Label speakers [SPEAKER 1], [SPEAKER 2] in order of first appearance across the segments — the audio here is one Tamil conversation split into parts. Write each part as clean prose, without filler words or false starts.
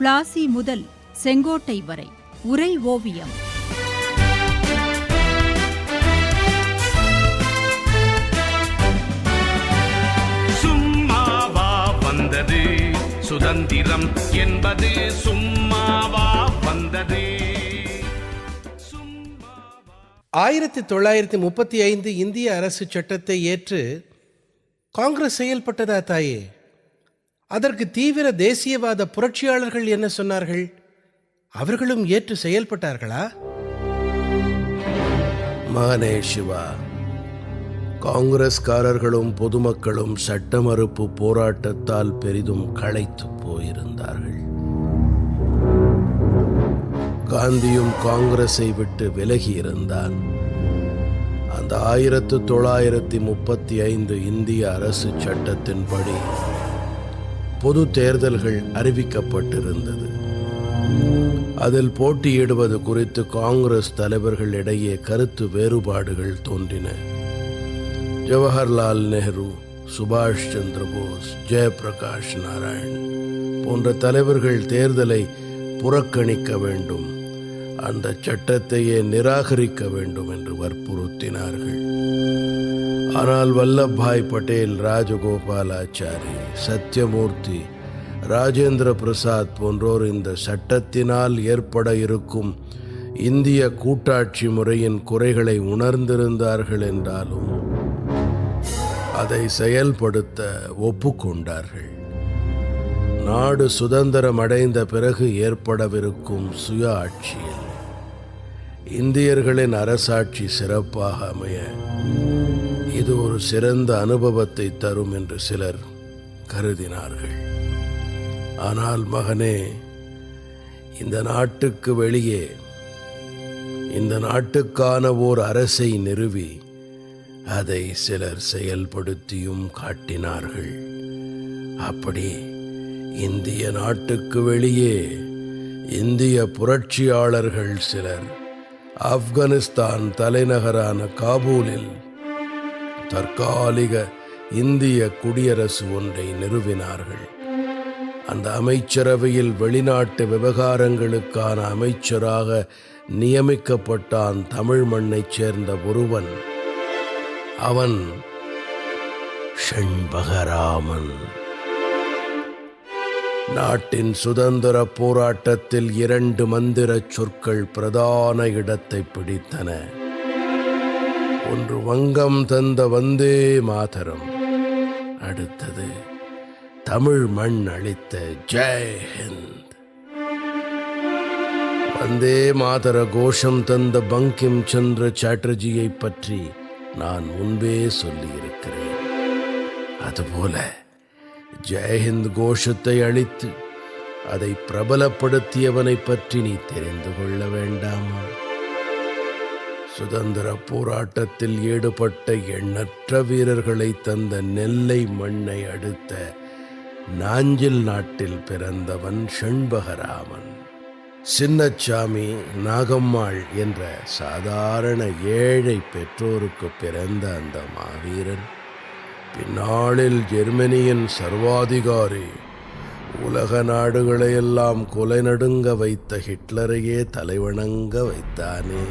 [SPEAKER 1] பிளாசி முதல் செங்கோட்டை வரை உரை ஓவியம்.
[SPEAKER 2] சும்மாவா வந்தது சுதந்திரம் என்பது, சும்மாவா வந்தது.
[SPEAKER 3] 1935 இந்திய அரசு சட்டத்தை ஏற்று காங்கிரஸ் செயல்பட்டதா தாயே? அதற்கு தீவிர தேசியவாத புரட்சியாளர்கள் என்ன சொன்னார்கள்? அவர்களும் ஏற்று செயல்பட்டார்களா? மகனே சிவா, காங்கிரஸ்காரர்களும் பொதுமக்களும் சட்ட மறுப்பு போராட்டத்தால் பெரிதும் களைத்து போயிருந்தார்கள். காந்தியும் காங்கிரஸை விட்டு விலகி இருந்தான். அந்த 1935 இந்திய அரசு சட்டத்தின்படி பொது தேர்தல்கள் அறிவிக்கப்பட்டிருந்தது. அதில் போட்டியிடுவது குறித்து காங்கிரஸ் தலைவர்களிடையே கருத்து வேறுபாடுகள் தோன்றின. ஜவஹர்லால் நேரு, சுபாஷ் சந்திர போஸ், ஜெயபிரகாஷ் நாராயண் போன்ற தலைவர்கள் தேர்தலை புறக்கணிக்க வேண்டும், அந்த சட்டத்தையே நிராகரிக்க வேண்டும் என்று வற்புறுத்தினார்கள். ஆனால் வல்லபாய் பட்டேல், ராஜகோபாலாச்சாரி, சத்யமூர்த்தி, ராஜேந்திர பிரசாத் போன்றோர் இந்த சட்டத்தினால் ஏற்பட இருக்கும் இந்திய கூட்டாட்சி முறையின் குறைகளை உணர்ந்திருந்தார்கள் என்றாலும் அதை செயல்படுத்த ஒப்புக்கொண்டார்கள். நாடு சுதந்திரம் அடைந்த பிறகு ஏற்படவிருக்கும் சுய ஆட்சியில் இந்தியர்களின் அரசாட்சி சிறப்பாக அமைய இது ஒரு சிறந்த அனுபவத்தை தரும் என்று சிலர் கருதினார்கள். ஆனால் மகனே, இந்த நாட்டுக்கு வெளியே இந்த நாட்டுக்கான ஓர் அரசை நிறுவி அதை சிலர் செயல்படுத்தியும் காட்டினார்கள். அப்படி இந்திய நாட்டுக்கு வெளியே இந்திய புரட்சியாளர்கள் சிலர் ஆப்கானிஸ்தான் தலைநகரான காபூலில் தற்காலிக இந்திய குடியரசு ஒன்றை நிறுவினார்கள். அந்த அமைச்சரவையில் வெளிநாட்டு விவகாரங்களுக்கான அமைச்சராக நியமிக்கப்பட்டான் தமிழ் மண்ணைச் சேர்ந்த ஒருவன். அவன் ஷண்பகராமன். நாட்டின் சுதந்திர போராட்டத்தில் 2 மந்திர சொற்கள் பிரதான இடத்தை பிடித்தன. ஒன்று வங்கம் தந்த வந்தே மாதரம், அடுத்தது தமிழ் மண் அளித்த ஜெய் ஹிந்த். வந்தே மாதர கோஷம் தந்த பங்கிம் சந்திர சாட்டர்ஜியை பற்றி நான் முன்பே சொல்லியிருக்கிறேன். அதுபோல ஜெயஹிந்த் கோஷத்தை அளித்து அதை பிரபலப்படுத்தியவனை பற்றி நீ தெரிந்து கொள்ள வேண்டாமா? சுதந்திர போராட்டத்தில் ஈடுபட்ட எண்ணற்ற வீரர்களை தந்த நெல்லை மண்ணை அடுத்த நாஞ்சில் நாட்டில் பிறந்தவன் ஷண்பகராமன். சின்னச்சாமி, நாகம்மாள் என்ற சாதாரண ஏழை பெற்றோருக்கு பிறந்த அந்த மாவீரன் பின்னாளில் ஜெர்மனியின் சர்வாதிகாரி, உலக நாடுகளையெல்லாம் கொலை நடுங்க வைத்த ஹிட்லரையே தலைவணங்க வைத்தானே.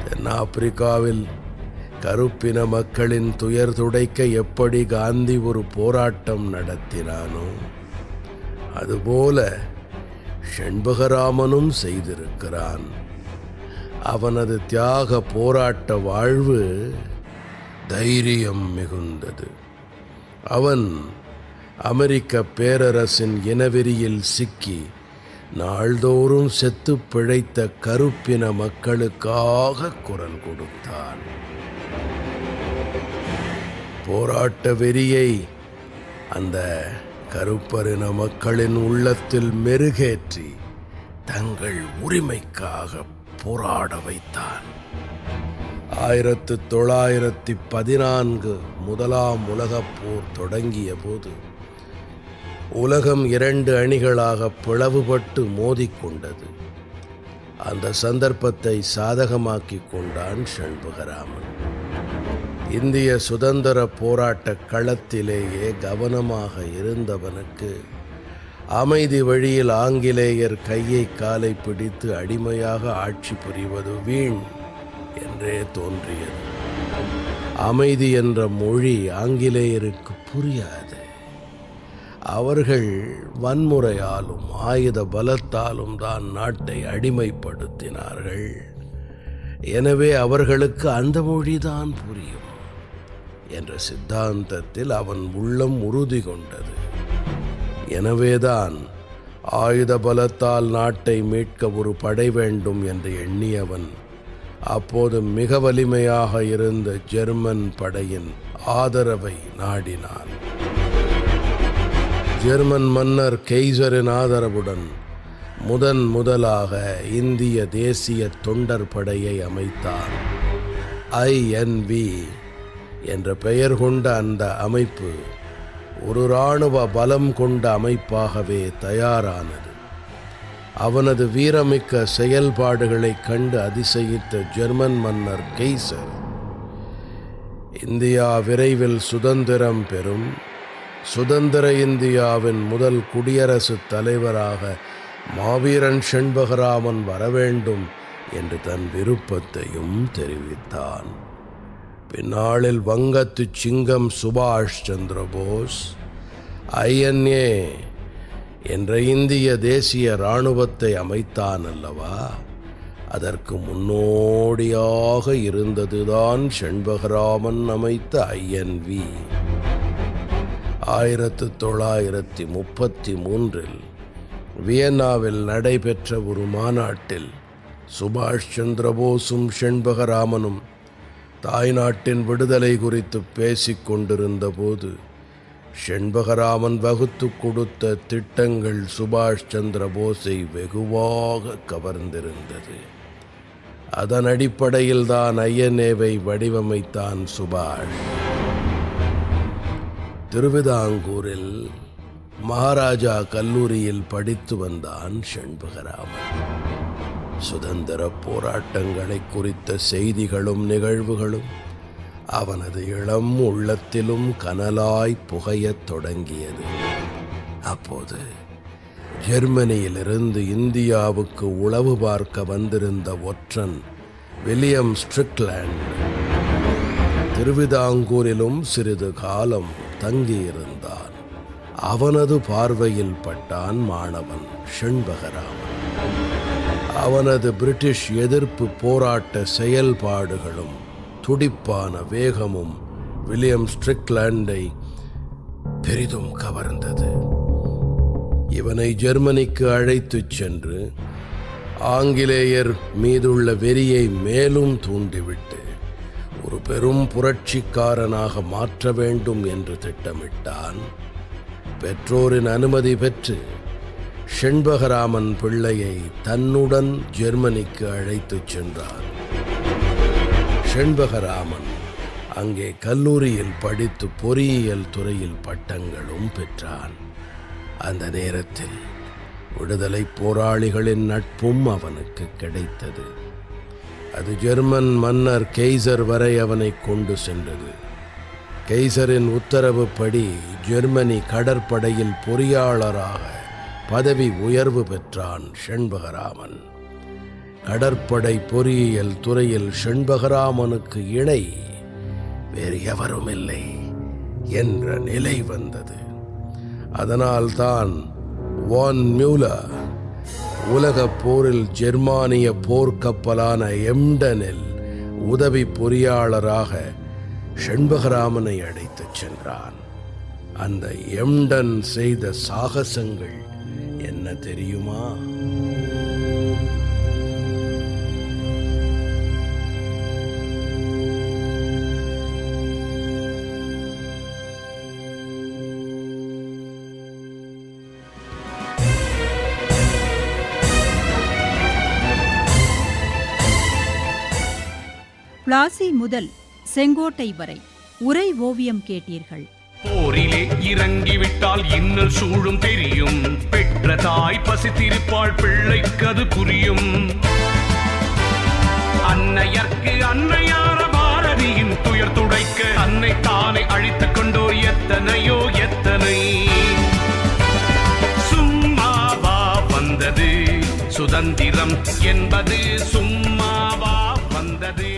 [SPEAKER 3] தென்னாப்பிரிக்காவில் கருப்பின மக்களின் துயர் துடைக்க எப்படி காந்தி ஒரு போராட்டம் நடத்தினானோ அதுபோல ஷண்பகராமனும் செய்திருக்கிறான். அவனது தியாக போராட்ட வாழ்வு தைரியம் மிகுந்தது. அவன் அமெரிக்க பேரரசின் இனவெறியில் சிக்கி நாள்தோறும் செத்து பிழைத்த கருப்பின மக்களுக்காக குரல் கொடுத்தான். போராட்ட வெறியை அந்த கருப்பரின மக்களின் உள்ளத்தில் மெருகேற்றி தங்கள் உரிமைக்காக போராட வைத்தான். 1914 முதலாம் உலகப் போர் தொடங்கிய போது உலகம் 2 அணிகளாக பிளவுபட்டு மோதிக்கொண்டது. அந்த சந்தர்ப்பத்தை சாதகமாக்கிக் கொண்டான் ஷண்பகராமன். இந்திய சுதந்திர போராட்ட களத்திலேயே கவனமாக இருந்தவனுக்கு அமைதி வழியில் ஆங்கிலேயர் கையை காலை பிடித்து அடிமையாக ஆட்சி புரிவது வீண் என்றே தோன்றியது. அமைதி என்ற மொழி ஆங்கிலேயருக்கு புரியாது. அவர்கள் வன்முறையாலும் ஆயுத பலத்தாலும் தான் நாட்டை அடிமைப்படுத்தினார்கள். எனவே அவர்களுக்கு அந்த மொழிதான் புரியும் என்ற சித்தாந்தத்தில் அவன் உள்ளம் உறுதி கொண்டது. எனவேதான் ஆயுத பலத்தால் நாட்டை மீட்க ஒரு படை வேண்டும் என்று எண்ணியவன் அப்போது மிக வலிமையாக இருந்த ஜெர்மன் படையின் ஆதரவை நாடினான். ஜெர்மன் மன்னர் கெய்சரின் ஆதரவுடன் முதலாக இந்திய தேசிய தொண்டர் படையை அமைத்தார். INV என்ற பெயர் கொண்ட அந்த அமைப்பு ஒரு இராணுவ பலம் கொண்ட அமைப்பாகவே தயாரானது. அவனது வீரமிக்க செயல்பாடுகளைக் கண்டு அதிசயித்த ஜெர்மன் மன்னர் கெய்சர், இந்தியா விரைவில் சுதந்திரம் பெறும், சுதந்திர இந்தியாவின் முதல் குடியரசுத் தலைவராக மாவீரன் செண்பகராமன் வரவேண்டும் என்று தன் விருப்பத்தையும் தெரிவித்தான். பின்னாளில் வங்கத்து சிங்கம் சுபாஷ் சந்திர போஸ் INA என்ற இந்திய தேசிய இராணுவத்தை அமைத்தான் அல்லவா? அதற்கு முன்னோடியாக இருந்ததுதான் செண்பகராமன் அமைத்த INV. 1933 வியன்னாவில் நடைபெற்ற ஒரு மாநாட்டில் சுபாஷ் சந்திர போஸும் செண்பகராமனும் தாய்நாட்டின் விடுதலை குறித்து பேசிக் கொண்டிருந்த போது செண்பகராமன் வகுத்து கொடுத்த திட்டங்கள் சுபாஷ் சந்திர போஸை வெகுவாக கவர்ந்திருந்தது. அதன் அடிப்படையில் தான் INA-வை வடிவமைத்தான் சுபாஷ். திருவிதாங்கூரில் மகாராஜா கல்லூரியில் படித்து வந்தான் செண்பகராமன். சுதந்திர போராட்டங்களை குறித்த செய்திகளும் நிகழ்வுகளும் அவனது இளம் உள்ளத்திலும் கனலாய் புகையத் தொடங்கியது. அப்போது ஜெர்மனியிலிருந்து இந்தியாவுக்கு உளவு பார்க்க வந்திருந்த ஒற்றன் வில்லியம் ஸ்ட்ரிக்லாண்ட் திருவிதாங்கூரிலும் சிறிது காலம் தங்கியிருந்தான். அவனது பார்வையில் பட்டான் மாணவன் செண்பகராமன். அவனது பிரிட்டிஷ் எதிர்ப்பு போராட்ட செயல்பாடுகளும் துடிப்பான வேகமும் வில்லியம் ஸ்ட்ரிக்லாண்டை பெரிதும் கவர்ந்தது. இவனை ஜெர்மனிக்கு அழைத்துச் சென்று ஆங்கிலேயர் மீதுள்ள வெறியை மேலும் தூண்டிவிட்டு ஒரு பெரும் புரட்சிக்காரனாக மாற்ற வேண்டும் என்று திட்டமிட்டான். பெற்றோரின் அனுமதி பெற்று செண்பகராமன் பிள்ளையை தன்னுடன் ஜெர்மனிக்கு அழைத்துச் சென்றான். செண்பகராமன் அங்கே கல்லூரியில் படித்து பொறியியல் துறையில் பட்டங்களும் பெற்றான். அந்த நேரத்தில் விடுதலை போராளிகளின் நட்பும் அவனுக்கு கிடைத்தது. அது ஜெர்மன் மன்னர் கெய்சர் வரை அவனை கொண்டு சென்றது. கெய்சரின் உத்தரவுப்படி ஜெர்மனி கடற்படையில் பொறியாளராக பதவி உயர்வு பெற்றான் செண்பகராமன். கடற்படை பொறியியல் துறையில் செண்பகராமனுக்கு இணை வேறு எவரும் இல்லை என்ற நிலை வந்தது. அதனால்தான் வான் மியூலர் உலகப் போரில் ஜெர்மானிய போர்க்கப்பலான எம்டனில் உதவி பொறியாளராக செண்பகராமனை அழைத்துச் சென்றான். அந்த எம்டன் செய்த சாகசங்கள் என்ன தெரியுமா?
[SPEAKER 1] பிளாசி முதல் செங்கோட்டை வரை உரை ஓவியம் கேட்டீர்கள்.
[SPEAKER 2] போரிலே இறங்கிவிட்டால் இன்னல் சூழும் தெரியும். பெற்ற தாய் பசித்திருப்பாள், பிள்ளைக்கது புரியும். அன்னையர்க்கு அன்னையார பாரதியின் துயர் துடைக்க தாய்மானை அழித்துக் கொண்டோர் எத்தனையோ எத்தனை. சும்மாவா வந்தது சுதந்திரம் என்பது, சும்மாவா வந்தது.